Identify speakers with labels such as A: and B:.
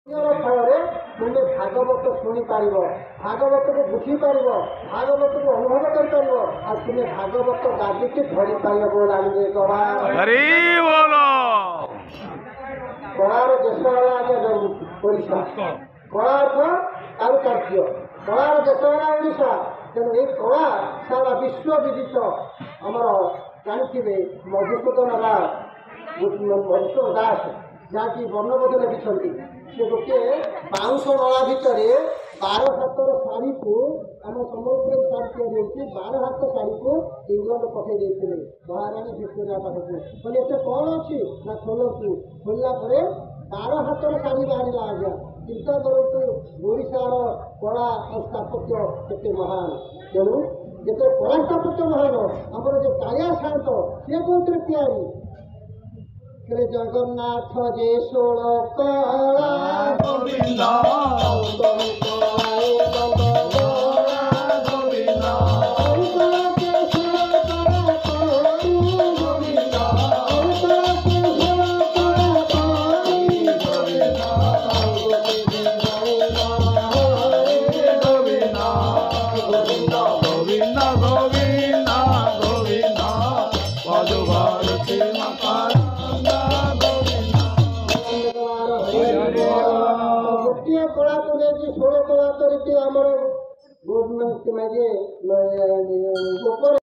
A: ଫଳରେ ତୁମେ ଭାଗବତ ଶୁଣିପାରିବ, ଭାଗବତକୁ ବୁଝିପାରିବ, ଭାଗବତକୁ ଅନୁଭବ କରିପାରିବ, ଆଉ ତୁମେ ଭାଗବତ ଗାଦିକି ଧରିପାରିବ। ବୋଲାଣିବେ କଳାର ଦେଶ ହେଲା ଆଜ୍ଞା ଓଡ଼ିଶା। କଳା ଅର୍ଥ କାରୁକାର୍ଯ୍ୟ, କଳାର ଦେଶ ହେଲା ଓଡ଼ିଶା। ତେଣୁ ଏଇ କଳା ସାରା ବିଶ୍ୱ ବିଦିତ। ଆମର ଜାଣିଥିବେ ମଧୁସୂଦନ ଦାସ ଯାହାକି ବର୍ଣ୍ଣବୋଧ ଲେଖିଛନ୍ତି। ସେ ଗୋଟିଏ ବାଉଁଶ ନଳା ଭିତରେ 12 ହାତର ଶାଢ଼ୀକୁ, ଆମ ସମ୍ବଲପୁର ଶାଢ଼ୀ ତିଆରି ହେଉଛି, 12 ହାତ ଶାଢ଼ୀକୁ ଇଂଲଣ୍ଡ ପଠାଇ ଦେଇଥିଲେ ମହାରାଣୀ ଭିକ୍ଟୋରିଆ ପାଖକୁ। କହିଲେ ଏତେ କ'ଣ ଅଛି ନା ଖୋଲନ୍ତୁ। ଖୋଲିଲା ପରେ 12 ହାତର ଶାଢ଼ୀ ବାହାରିଲା। ଆଜ୍ଞା ଚିନ୍ତା କରନ୍ତୁ ଓଡ଼ିଶାର କଳା ଓ ସ୍ଥାପତ୍ୟ କେତେ ମହାନ। ତେଣୁ ଯେତେ କଳା ସ୍ଥାପତ୍ୟ ମହାନ, ଆମର ଯେ କାଳିଆ ସାନ୍ତ ସିଏ କୋଉଥିରେ ତିଆରି? ଜଗନ୍ନାଥ ଯେ 16 କଳା ଗୋବିନ୍ଦ ଗୋଟିଏ କଳାକୁ ନେଇକି 16 କଳା କରିକି ଆମର